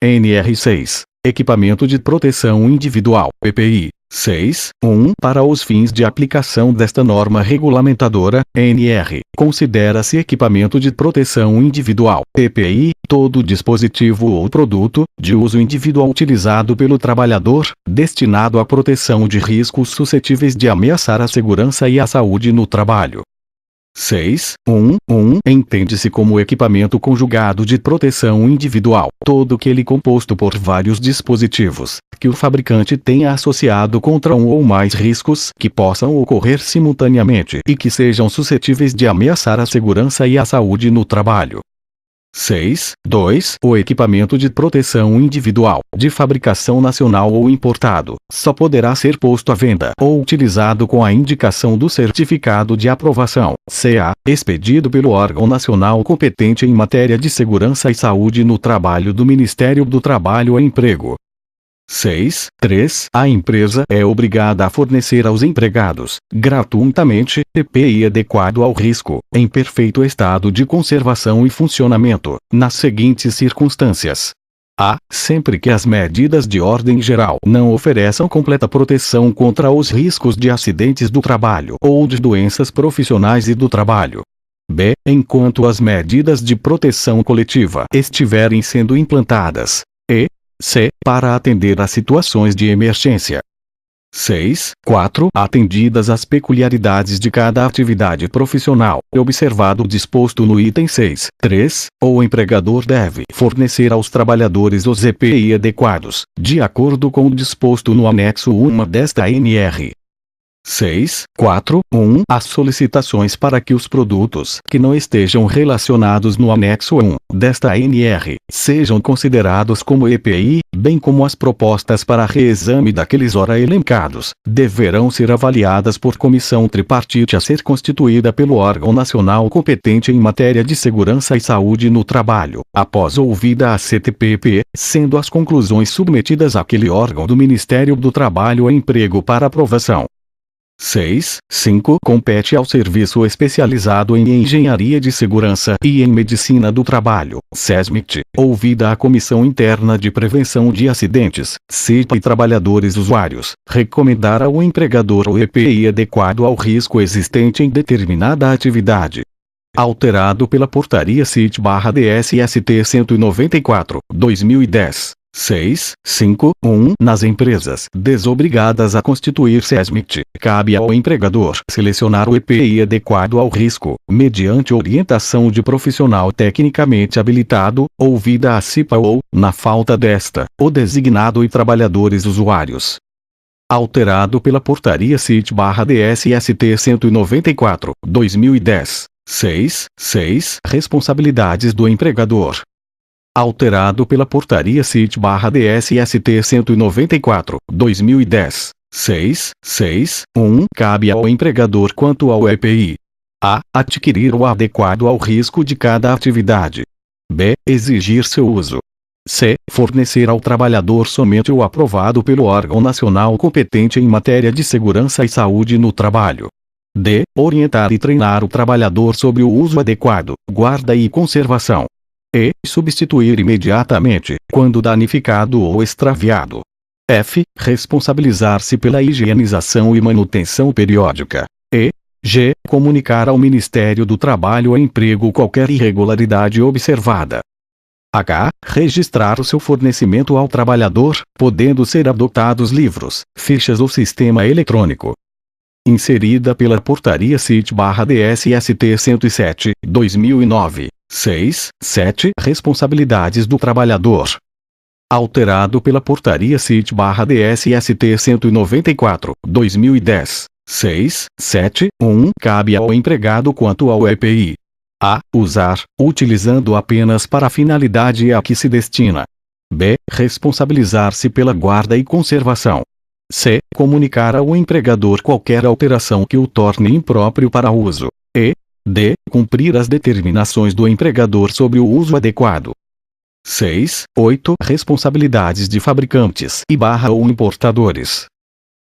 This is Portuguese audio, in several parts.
NR 6. Equipamento de proteção individual, EPI. 6.1. Para os fins de aplicação desta norma regulamentadora, NR, considera-se equipamento de proteção individual, EPI, todo dispositivo ou produto, de uso individual utilizado pelo trabalhador, destinado à proteção de riscos suscetíveis de ameaçar a segurança e a saúde no trabalho. 6.1.1. Entende-se como equipamento conjugado de proteção individual, todo aquele composto por vários dispositivos, que o fabricante tenha associado contra um ou mais riscos que possam ocorrer simultaneamente e que sejam suscetíveis de ameaçar a segurança e a saúde no trabalho. 6.2. O equipamento de proteção individual, de fabricação nacional ou importado, só poderá ser posto à venda ou utilizado com a indicação do certificado de aprovação, CA, expedido pelo órgão nacional competente em matéria de segurança e saúde no trabalho do Ministério do Trabalho e Emprego. 6.3. A empresa é obrigada a fornecer aos empregados, gratuitamente, EPI adequado ao risco, em perfeito estado de conservação e funcionamento, nas seguintes circunstâncias. A. Sempre que as medidas de ordem geral não ofereçam completa proteção contra os riscos de acidentes do trabalho ou de doenças profissionais e do trabalho. B. Enquanto as medidas de proteção coletiva estiverem sendo implantadas. E. C. Para atender a situações de emergência. 6.4. Atendidas as peculiaridades de cada atividade profissional, observado o disposto no item 6.3, o empregador deve fornecer aos trabalhadores os EPI adequados, de acordo com o disposto no anexo 1 desta NR. 6.4.1. As solicitações para que os produtos que não estejam relacionados no anexo 1 desta NR sejam considerados como EPI, bem como as propostas para reexame daqueles ora elencados, deverão ser avaliadas por comissão tripartite a ser constituída pelo órgão nacional competente em matéria de segurança e saúde no trabalho, após ouvida a CTPP, sendo as conclusões submetidas àquele órgão do Ministério do Trabalho e Emprego para aprovação. 6.5. Compete ao Serviço Especializado em Engenharia de Segurança e em Medicina do Trabalho, SESMIT, ouvida a Comissão Interna de Prevenção de Acidentes, CIPA e Trabalhadores Usuários, recomendar ao empregador o EPI adequado ao risco existente em determinada atividade. Alterado pela Portaria CIT/DSST 194, 2010. 6.5.1. Nas empresas desobrigadas a constituir SESMIT, cabe ao empregador selecionar o EPI adequado ao risco, mediante orientação de profissional tecnicamente habilitado, ouvida a CIPA ou, na falta desta, o designado e trabalhadores usuários. Alterado pela Portaria CIT/DSST 194, 2010. 6.6. Responsabilidades do empregador. Alterado pela Portaria CIT/DSST 194, 2010. 6.6.1. Cabe ao empregador quanto ao EPI. A. Adquirir o adequado ao risco de cada atividade. B. Exigir seu uso. C. Fornecer ao trabalhador somente o aprovado pelo órgão nacional competente em matéria de segurança e saúde no trabalho. D. Orientar e treinar o trabalhador sobre o uso adequado, guarda e conservação. E. Substituir imediatamente, quando danificado ou extraviado. F. Responsabilizar-se pela higienização e manutenção periódica. E. G. Comunicar ao Ministério do Trabalho e Emprego qualquer irregularidade observada. H. Registrar o seu fornecimento ao trabalhador, podendo ser adotados livros, fichas ou sistema eletrônico. Inserida pela Portaria CIT/DSST 107, 2009. 6.7. Responsabilidades do trabalhador. Alterado pela Portaria CIT/DSST 194, 2010. 6.7.1. Cabe ao empregado quanto ao EPI. A. Usar, utilizando apenas para a finalidade a que se destina. B. Responsabilizar-se pela guarda e conservação. C. Comunicar ao empregador qualquer alteração que o torne impróprio para uso. E. D. Cumprir as determinações do empregador sobre o uso adequado. 6.8. Responsabilidades de fabricantes ou importadores.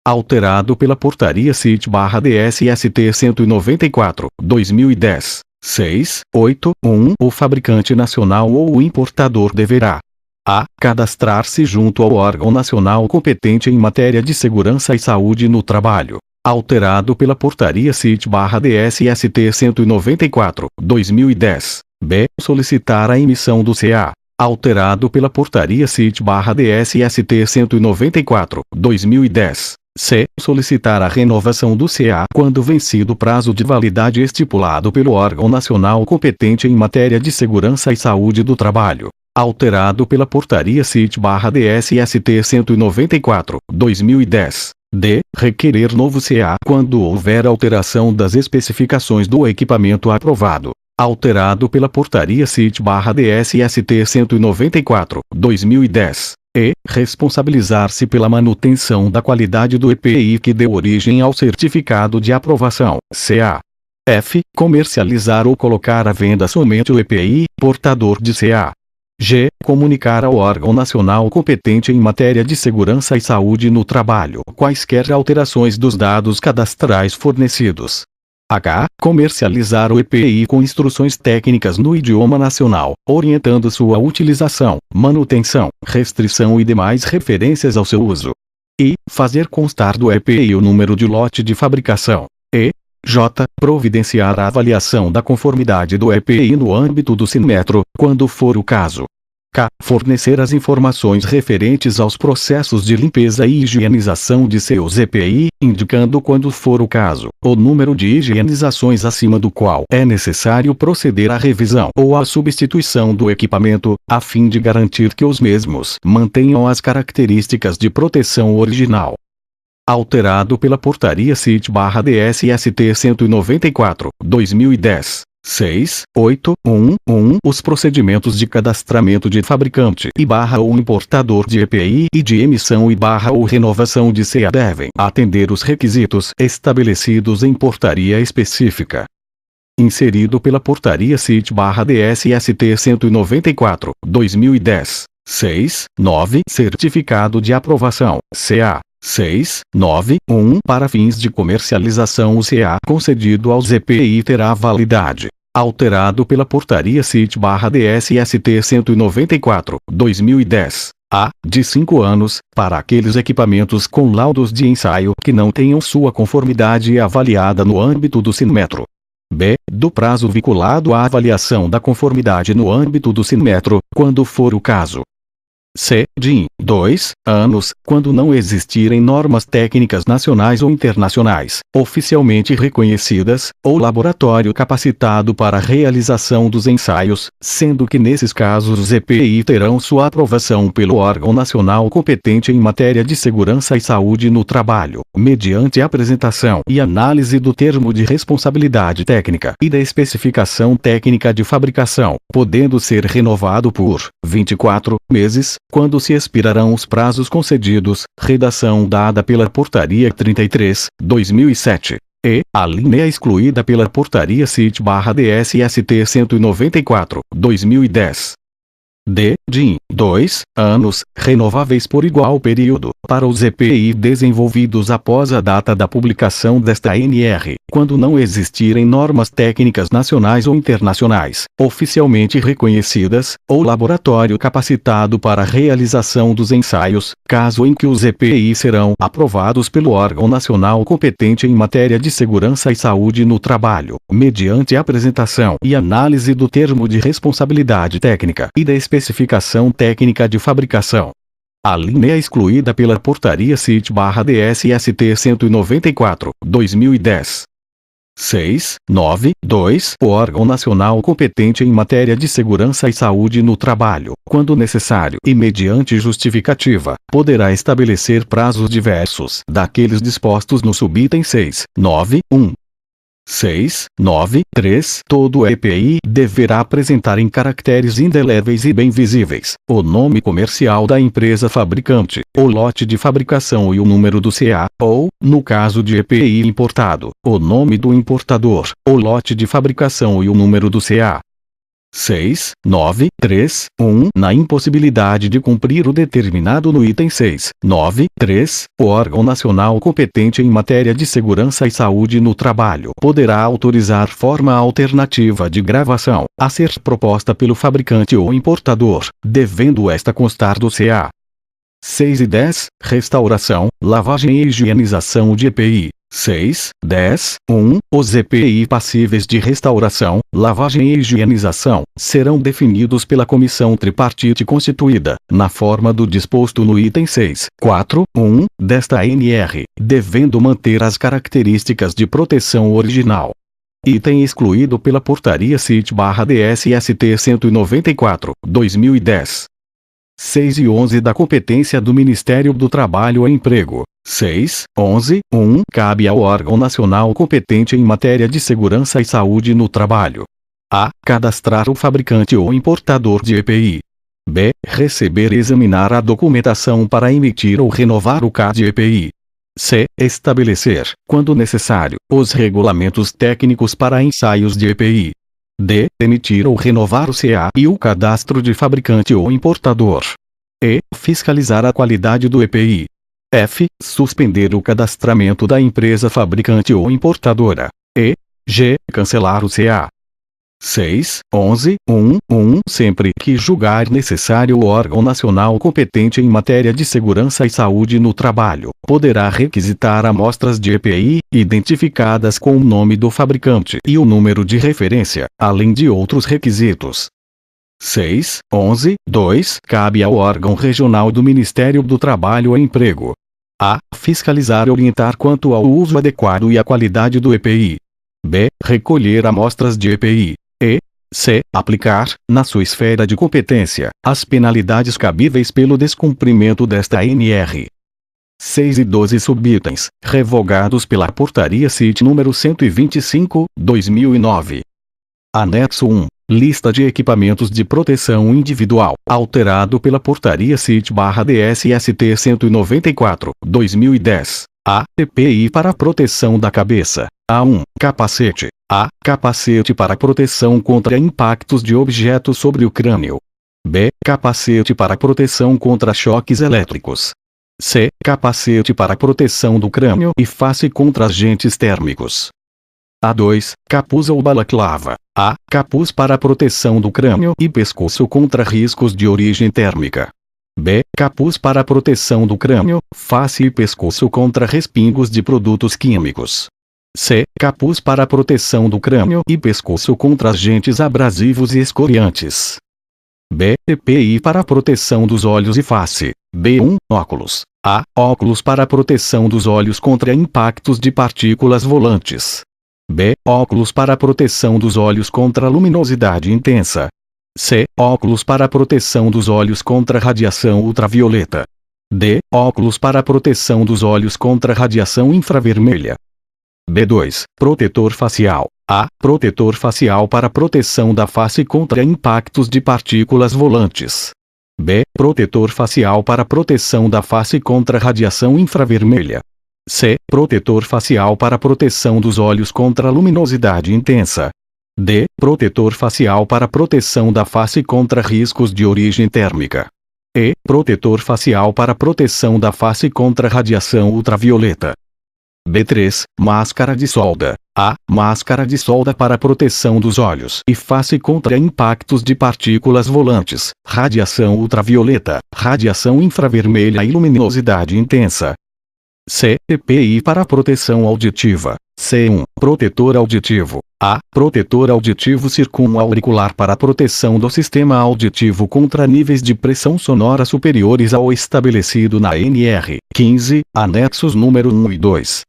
Alterado pela Portaria CIT/DSST 194, 2010. 6.8.1. O fabricante nacional ou o importador deverá: A. Cadastrar-se junto ao órgão nacional competente em matéria de segurança e saúde no trabalho, alterado pela Portaria CIT/DSST 194/2010. B. Solicitar a emissão do CA, alterado pela Portaria CIT/DSST 194/2010. C. Solicitar a renovação do CA quando vencido o prazo de validade estipulado pelo órgão nacional competente em matéria de segurança e saúde do trabalho, alterado pela Portaria CIT/DSST 194/2010. D. Requerer novo CA quando houver alteração das especificações do equipamento aprovado, alterado pela Portaria CIT/DSST 194/2010. E. Responsabilizar-se pela manutenção da qualidade do EPI que deu origem ao certificado de aprovação, CA. F. Comercializar ou colocar à venda somente o EPI, portador de CA. G. Comunicar ao órgão nacional competente em matéria de segurança e saúde no trabalho quaisquer alterações dos dados cadastrais fornecidos. H. Comercializar o EPI com instruções técnicas no idioma nacional, orientando sua utilização, manutenção, restrição e demais referências ao seu uso. I. Fazer constar do EPI o número de lote de fabricação. E. J. Providenciar a avaliação da conformidade do EPI no âmbito do Sinmetro, quando for o caso. K. Fornecer as informações referentes aos processos de limpeza e higienização de seus EPI, indicando quando for o caso, o número de higienizações acima do qual é necessário proceder à revisão ou à substituição do equipamento, a fim de garantir que os mesmos mantenham as características de proteção original. Alterado pela Portaria CIT/DSST 194/2010. 6.8.1.1 Os procedimentos de cadastramento de fabricante ou importador de EPI e de emissão ou renovação de CA devem atender os requisitos estabelecidos em portaria específica. Inserido pela Portaria CIT/DSST 194/2010. 6.9 Certificado de aprovação, CA. 6.9.1 Para fins de comercialização o CA concedido aos EPI terá validade, alterado pela Portaria CIT/DSST 194/2010. A. De 5 anos, para aqueles equipamentos com laudos de ensaio que não tenham sua conformidade avaliada no âmbito do Sinmetro. B. Do prazo vinculado à avaliação da conformidade no âmbito do Sinmetro, quando for o caso. C. De 2 anos, quando não existirem normas técnicas nacionais ou internacionais, oficialmente reconhecidas, ou laboratório capacitado para a realização dos ensaios, sendo que nesses casos os EPI terão sua aprovação pelo órgão nacional competente em matéria de segurança e saúde no trabalho, mediante apresentação e análise do termo de responsabilidade técnica e da especificação técnica de fabricação, podendo ser renovado por 24 meses, quando se expirarão os prazos concedidos, redação dada pela Portaria 33/2007. E. A linha excluída pela Portaria CIT/DSST 194/2010. D. De 2 anos, renováveis por igual período, para os EPI desenvolvidos após a data da publicação desta NR, quando não existirem normas técnicas nacionais ou internacionais, oficialmente reconhecidas, ou laboratório capacitado para a realização dos ensaios, caso em que os EPI serão aprovados pelo órgão nacional competente em matéria de segurança e saúde no trabalho, mediante apresentação e análise do termo de responsabilidade técnica e da especificação técnica de fabricação. A linha excluída pela Portaria CIT/DSST 194/2010. 6.9.2 O órgão nacional competente em matéria de segurança e saúde no trabalho, quando necessário e mediante justificativa, poderá estabelecer prazos diversos daqueles dispostos no subitem 6.9.1. 6.9.3 Todo EPI deverá apresentar em caracteres indeléveis e bem visíveis o nome comercial da empresa fabricante, o lote de fabricação e o número do CA, ou, no caso de EPI importado, o nome do importador, o lote de fabricação e o número do CA. 6, 9, 3, 1. Na impossibilidade de cumprir o determinado no item 6, 9, 3, o órgão nacional competente em matéria de segurança e saúde no trabalho poderá autorizar forma alternativa de gravação, a ser proposta pelo fabricante ou importador, devendo esta constar do CA. 6 e 10, restauração, lavagem e higienização de EPI. 6, 10, 1. Os EPI passíveis de restauração, lavagem e higienização serão definidos pela comissão tripartite constituída, na forma do disposto no item 6, 4, 1, desta ANR, devendo manter as características de proteção original. Item excluído pela Portaria CIT/DSST 194, 2010. 6 e 11 da competência do Ministério do Trabalho e Emprego. 6, 11, 1. Cabe ao órgão nacional competente em matéria de segurança e saúde no trabalho: a. Cadastrar o fabricante ou importador de EPI. b. Receber e examinar a documentação para emitir ou renovar o CAD EPI. c. Estabelecer, quando necessário, os regulamentos técnicos para ensaios de EPI. d. Emitir ou renovar o CA e o cadastro de fabricante ou importador. e. Fiscalizar a qualidade do EPI. f. Suspender o cadastramento da empresa fabricante ou importadora. e. g. Cancelar o CA. 6, 11, 1, 1. Sempre que julgar necessário o órgão nacional competente em matéria de segurança e saúde no trabalho poderá requisitar amostras de EPI, identificadas com o nome do fabricante e o número de referência, além de outros requisitos. 6, 11, 2. Cabe ao órgão regional do Ministério do Trabalho e Emprego: a. Fiscalizar e orientar quanto ao uso adequado e à qualidade do EPI. b. Recolher amostras de EPI. e. c. Aplicar, na sua esfera de competência, as penalidades cabíveis pelo descumprimento desta ANR. 6 e 12 subitens, revogados pela Portaria CIT número 125, 2009. Anexo 1. Lista de equipamentos de proteção individual, alterado pela Portaria CIT/DSST 194, 2010. A. EPI para proteção da cabeça. A1. Capacete. A. Capacete para proteção contra impactos de objetos sobre o crânio. B. Capacete para proteção contra choques elétricos. C. Capacete para proteção do crânio e face contra agentes térmicos. A2. Capuz ou balaclava. A. Capuz para proteção do crânio e pescoço contra riscos de origem térmica. B. Capuz para proteção do crânio, face e pescoço contra respingos de produtos químicos. C. Capuz para proteção do crânio e pescoço contra agentes abrasivos e escoriantes. B. EPI para proteção dos olhos e face. B1. Óculos. A. Óculos para proteção dos olhos contra impactos de partículas volantes. B. Óculos para proteção dos olhos contra luminosidade intensa. C. Óculos para proteção dos olhos contra radiação ultravioleta. D. Óculos para proteção dos olhos contra radiação infravermelha. B2. Protetor facial. A. Protetor facial para proteção da face contra impactos de partículas volantes. B. Protetor facial para proteção da face contra radiação infravermelha. C. Protetor facial para proteção dos olhos contra luminosidade intensa. D. Protetor facial para proteção da face contra riscos de origem térmica. E. Protetor facial para proteção da face contra radiação ultravioleta. B3. Máscara de solda. A. Máscara de solda para proteção dos olhos e face contra impactos de partículas volantes, radiação ultravioleta, radiação infravermelha e luminosidade intensa. C. EPI para proteção auditiva. C1. Protetor auditivo. A. Protetor auditivo circunauricular para proteção do sistema auditivo contra níveis de pressão sonora superiores ao estabelecido na NR 15, anexos número 1 e 2.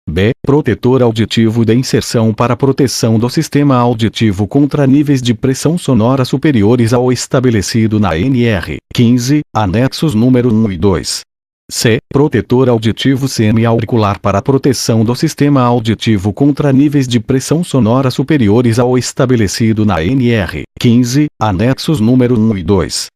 B. Protetor auditivo de inserção para proteção do sistema auditivo contra níveis de pressão sonora superiores ao estabelecido na NR 15, anexos número 1 e 2. C. Protetor auditivo semi-auricular para proteção do sistema auditivo contra níveis de pressão sonora superiores ao estabelecido na NR 15, anexos número 1 e 2.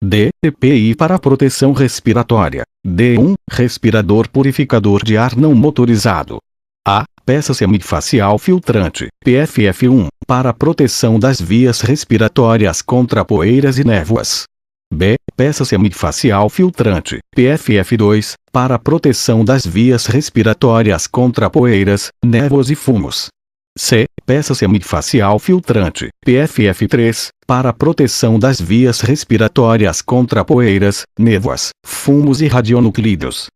D. EPI para proteção respiratória. D1. Respirador purificador de ar não motorizado. A. Peça semifacial filtrante, PFF1, para proteção das vias respiratórias contra poeiras e névoas. B. Peça semifacial filtrante, PFF2, para proteção das vias respiratórias contra poeiras, névoas e fumos. C. Peça semifacial filtrante, PFF3, para proteção das vias respiratórias contra poeiras, névoas, fumos e radionuclídeos.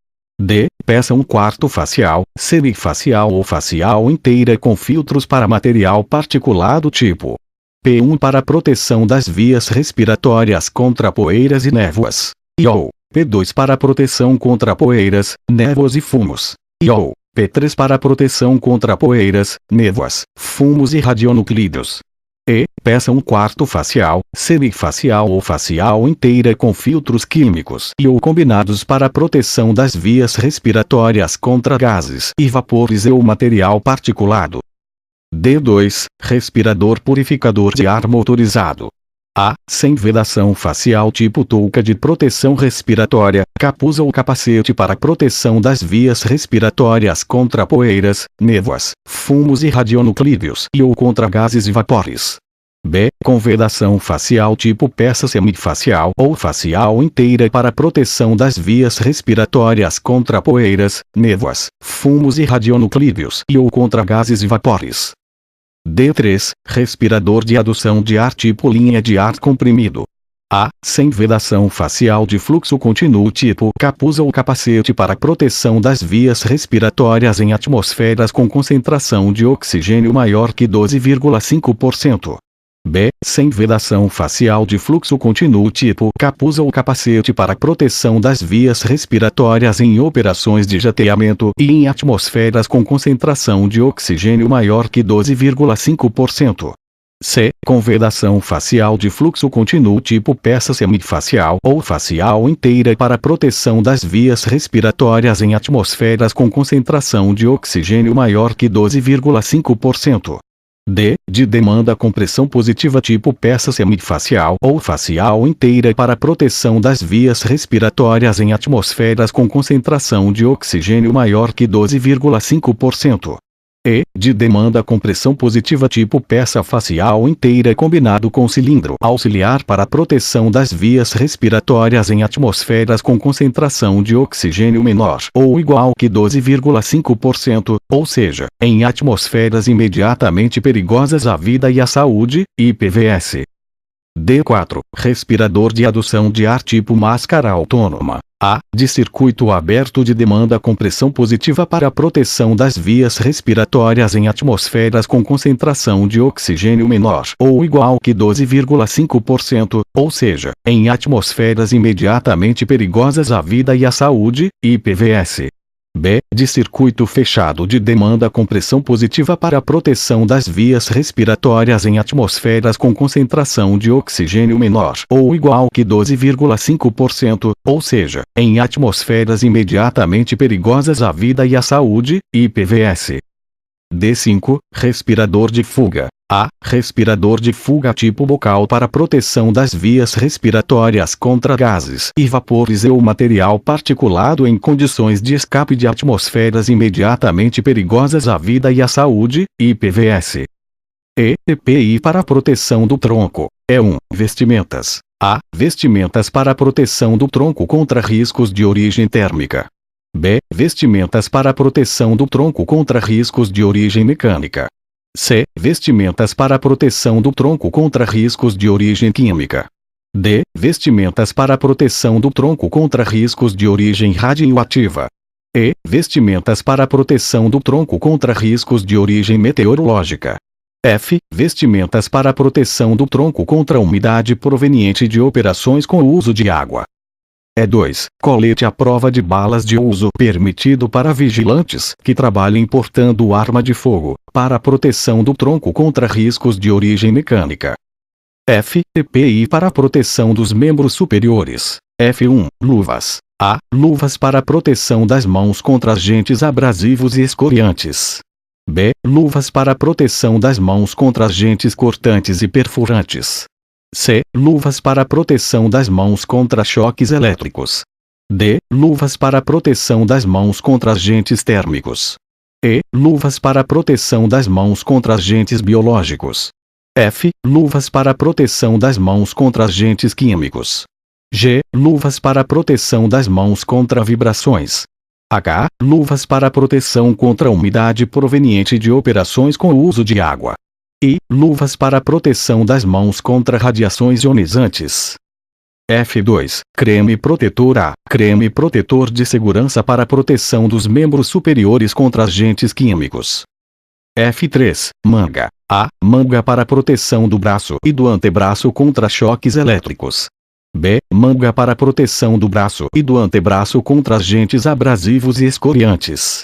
D. Peça 1/4 facial, semifacial ou facial inteira com filtros para material particulado tipo P1 para proteção das vias respiratórias contra poeiras e névoas. ou P2 para proteção contra poeiras, névoas e fumos. ou P3 para proteção contra poeiras, névoas, fumos e radionuclídeos. E. Peça 1/4 facial, semifacial ou facial inteira com filtros químicos e ou combinados para proteção das vias respiratórias contra gases e vapores e ou material particulado. D2. Respirador purificador de ar motorizado. A. Sem vedação facial tipo touca de proteção respiratória, capuz ou capacete para proteção das vias respiratórias contra poeiras, névoas, fumos e radionuclídeos e ou contra gases e vapores. B. Com vedação facial tipo peça semifacial ou facial inteira para proteção das vias respiratórias contra poeiras, névoas, fumos e radionuclídeos e ou contra gases e vapores. D3. Respirador de adução de ar tipo linha de ar comprimido. A. Sem vedação facial de fluxo contínuo tipo capuz ou capacete para proteção das vias respiratórias em atmosferas com concentração de oxigênio maior que 12,5%. B. Sem vedação facial de fluxo contínuo tipo capuz ou capacete para proteção das vias respiratórias em operações de jateamento e em atmosferas com concentração de oxigênio maior que 12,5%. C. Com vedação facial de fluxo contínuo tipo peça semifacial ou facial inteira para proteção das vias respiratórias em atmosferas com concentração de oxigênio maior que 12,5%. D. De demanda com pressão positiva tipo peça semifacial ou facial inteira para proteção das vias respiratórias em atmosferas com concentração de oxigênio maior que 12,5%. E. De demanda com pressão positiva tipo peça facial inteira combinado com cilindro auxiliar para proteção das vias respiratórias em atmosferas com concentração de oxigênio menor ou igual que 12,5%, ou seja, em atmosferas imediatamente perigosas à vida e à saúde, IPVS. D4. Respirador de adução de ar tipo máscara autônoma. A. De circuito aberto de demanda com pressão positiva para a proteção das vias respiratórias em atmosferas com concentração de oxigênio menor ou igual que 12,5%, ou seja, em atmosferas imediatamente perigosas à vida e à saúde, IPVS. B. De circuito fechado de demanda com pressão positiva para a proteção das vias respiratórias em atmosferas com concentração de oxigênio menor ou igual que 12,5%, ou seja, em atmosferas imediatamente perigosas à vida e à saúde, IPVS. D5. Respirador de fuga. A. Respirador de fuga tipo bocal para proteção das vias respiratórias contra gases e vapores e ou material particulado em condições de escape de atmosferas imediatamente perigosas à vida e à saúde, IPVS. E. EPI para proteção do tronco. E1. Vestimentas. A. Vestimentas para proteção do tronco contra riscos de origem térmica. B. Vestimentas para proteção do tronco contra riscos de origem mecânica. C. Vestimentas para proteção do tronco contra riscos de origem química. D. Vestimentas para proteção do tronco contra riscos de origem radioativa. E. Vestimentas para proteção do tronco contra riscos de origem meteorológica. F. Vestimentas para proteção do tronco contra umidade proveniente de operações com o uso de água. E2. Colete à prova de balas de uso permitido para vigilantes que trabalhem portando arma de fogo, para a proteção do tronco contra riscos de origem mecânica. F. EPI para a proteção dos membros superiores. F1. Luvas. A. Luvas para a proteção das mãos contra agentes abrasivos e escoriantes. B. Luvas para a proteção das mãos contra agentes cortantes e perfurantes. C. Luvas para a proteção das mãos contra choques elétricos. D. Luvas para a proteção das mãos contra agentes térmicos. E. Luvas para proteção das mãos contra agentes biológicos. F. Luvas para proteção das mãos contra agentes químicos. G. Luvas para proteção das mãos contra vibrações. H. Luvas para proteção contra umidade proveniente de operações com o uso de água. I. Luvas para proteção das mãos contra radiações ionizantes. F2. Creme protetor A. Creme protetor de segurança para proteção dos membros superiores contra agentes químicos. F3. Manga A. Manga para proteção do braço e do antebraço contra choques elétricos. B. Manga para proteção do braço e do antebraço contra agentes abrasivos e escoriantes.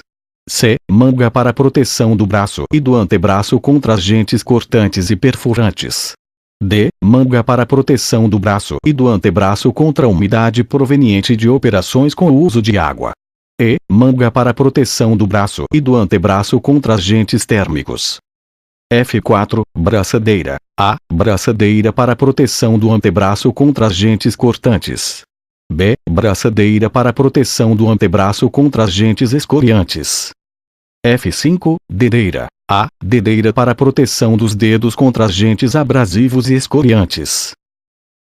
C. Manga para proteção do braço e do antebraço contra agentes cortantes e perfurantes. D. Manga para proteção do braço e do antebraço contra umidade proveniente de operações com o uso de água. E. Manga para proteção do braço e do antebraço contra agentes térmicos. F4. Braçadeira A. Braçadeira para proteção do antebraço contra agentes cortantes. B. Braçadeira para proteção do antebraço contra agentes escoriantes. F5. Dedeira A. Dedeira para proteção dos dedos contra agentes abrasivos e escoriantes.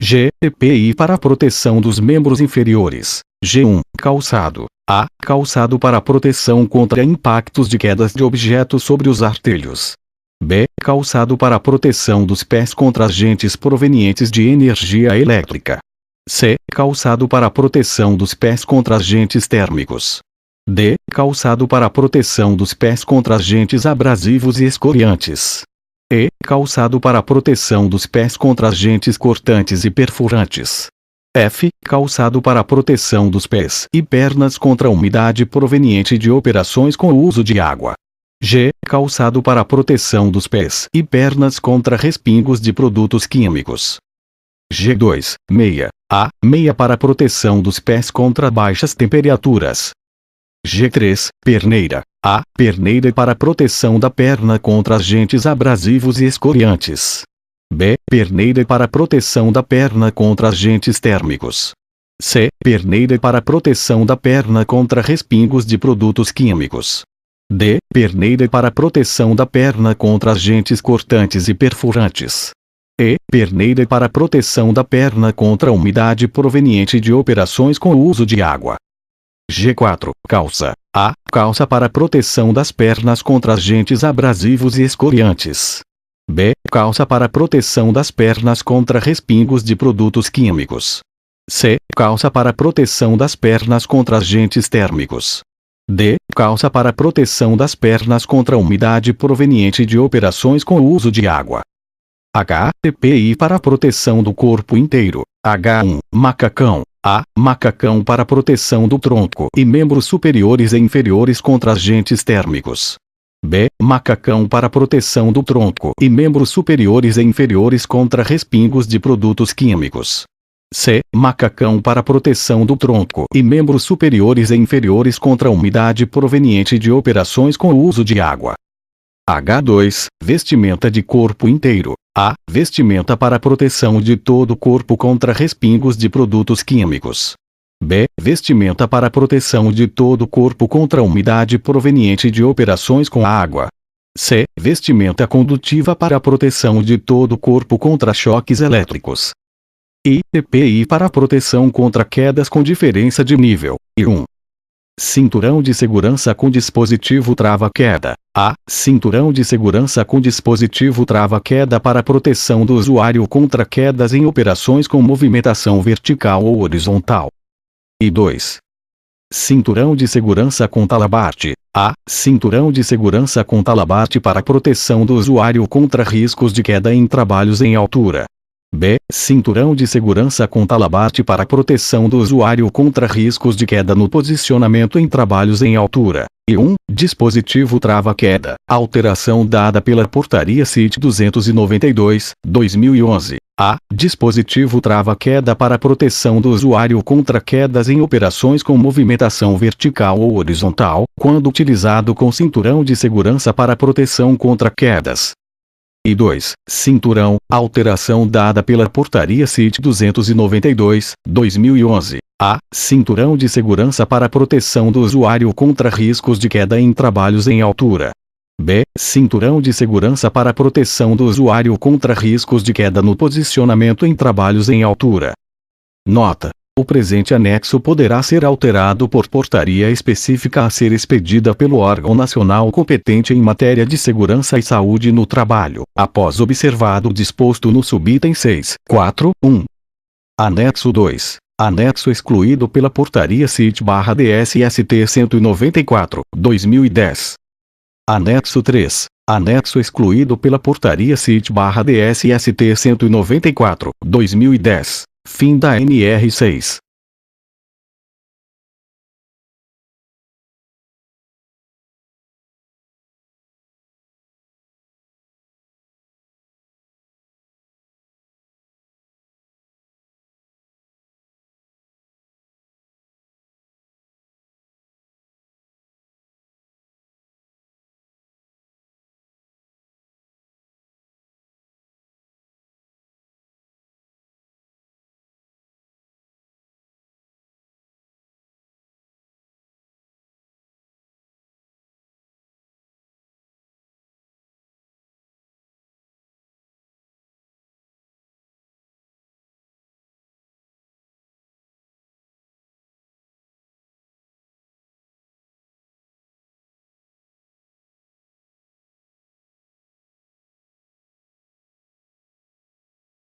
G. EPI para proteção dos membros inferiores. G1. Calçado A. Calçado para proteção contra impactos de quedas de objetos sobre os artelhos. B. Calçado para proteção dos pés contra agentes provenientes de energia elétrica. C. Calçado para proteção dos pés contra agentes térmicos. D. Calçado para proteção dos pés contra agentes abrasivos e escoriantes. E. Calçado para proteção dos pés contra agentes cortantes e perfurantes. F. Calçado para proteção dos pés e pernas contra umidade proveniente de operações com o uso de água. G. Calçado para proteção dos pés e pernas contra respingos de produtos químicos. G2. Meia A. Meia para proteção dos pés contra baixas temperaturas. G3. Perneira A. Perneira para proteção da perna contra agentes abrasivos e escoriantes. B. Perneira para proteção da perna contra agentes térmicos. C. Perneira para proteção da perna contra respingos de produtos químicos. D. Perneira para proteção da perna contra agentes cortantes e perfurantes. E. Perneira para proteção da perna contra umidade proveniente de operações com o uso de água. G4. Calça A. Calça para proteção das pernas contra agentes abrasivos e escoriantes. B. Calça para proteção das pernas contra respingos de produtos químicos. C. Calça para proteção das pernas contra agentes térmicos. D. Calça para proteção das pernas contra umidade proveniente de operações com o uso de água. H. EPI para proteção do corpo inteiro. H1. Macacão A. Macacão para proteção do tronco e membros superiores e inferiores contra agentes térmicos. B. Macacão para proteção do tronco e membros superiores e inferiores contra respingos de produtos químicos. C. Macacão para proteção do tronco e membros superiores e inferiores contra umidade proveniente de operações com o uso de água. H2. Vestimenta de corpo inteiro A. Vestimenta para proteção de todo o corpo contra respingos de produtos químicos. B. Vestimenta para proteção de todo o corpo contra umidade proveniente de operações com água. C. Vestimenta condutiva para a proteção de todo o corpo contra choques elétricos. I. EPI para proteção contra quedas com diferença de nível. I1. Cinturão de segurança com dispositivo trava-queda. A. Cinturão de segurança com dispositivo trava-queda para proteção do usuário contra quedas em operações com movimentação vertical ou horizontal. I2. Cinturão de segurança com talabarte. A. Cinturão de segurança com talabarte para proteção do usuário contra riscos de queda em trabalhos em altura. B. Cinturão de segurança com talabarte para proteção do usuário contra riscos de queda no posicionamento em trabalhos em altura. E1. Dispositivo trava-queda. Alteração dada pela Portaria CIT 292/2011. A. Dispositivo trava-queda para proteção do usuário contra quedas em operações com movimentação vertical ou horizontal, quando utilizado com cinturão de segurança para proteção contra quedas. I2. Cinturão. Alteração dada pela Portaria CIT 292/2011. A. Cinturão de segurança para proteção do usuário contra riscos de queda em trabalhos em altura. B. Cinturão de segurança para proteção do usuário contra riscos de queda no posicionamento em trabalhos em altura. Nota: o presente anexo poderá ser alterado por portaria específica a ser expedida pelo órgão nacional competente em matéria de segurança e saúde no trabalho, após observado o disposto no subitem 6.4.1. Anexo 2. Anexo excluído pela Portaria CIT/DSST 194/2010. Anexo 3. Anexo excluído pela Portaria CIT/DSST 194/2010. Fim da NR 6.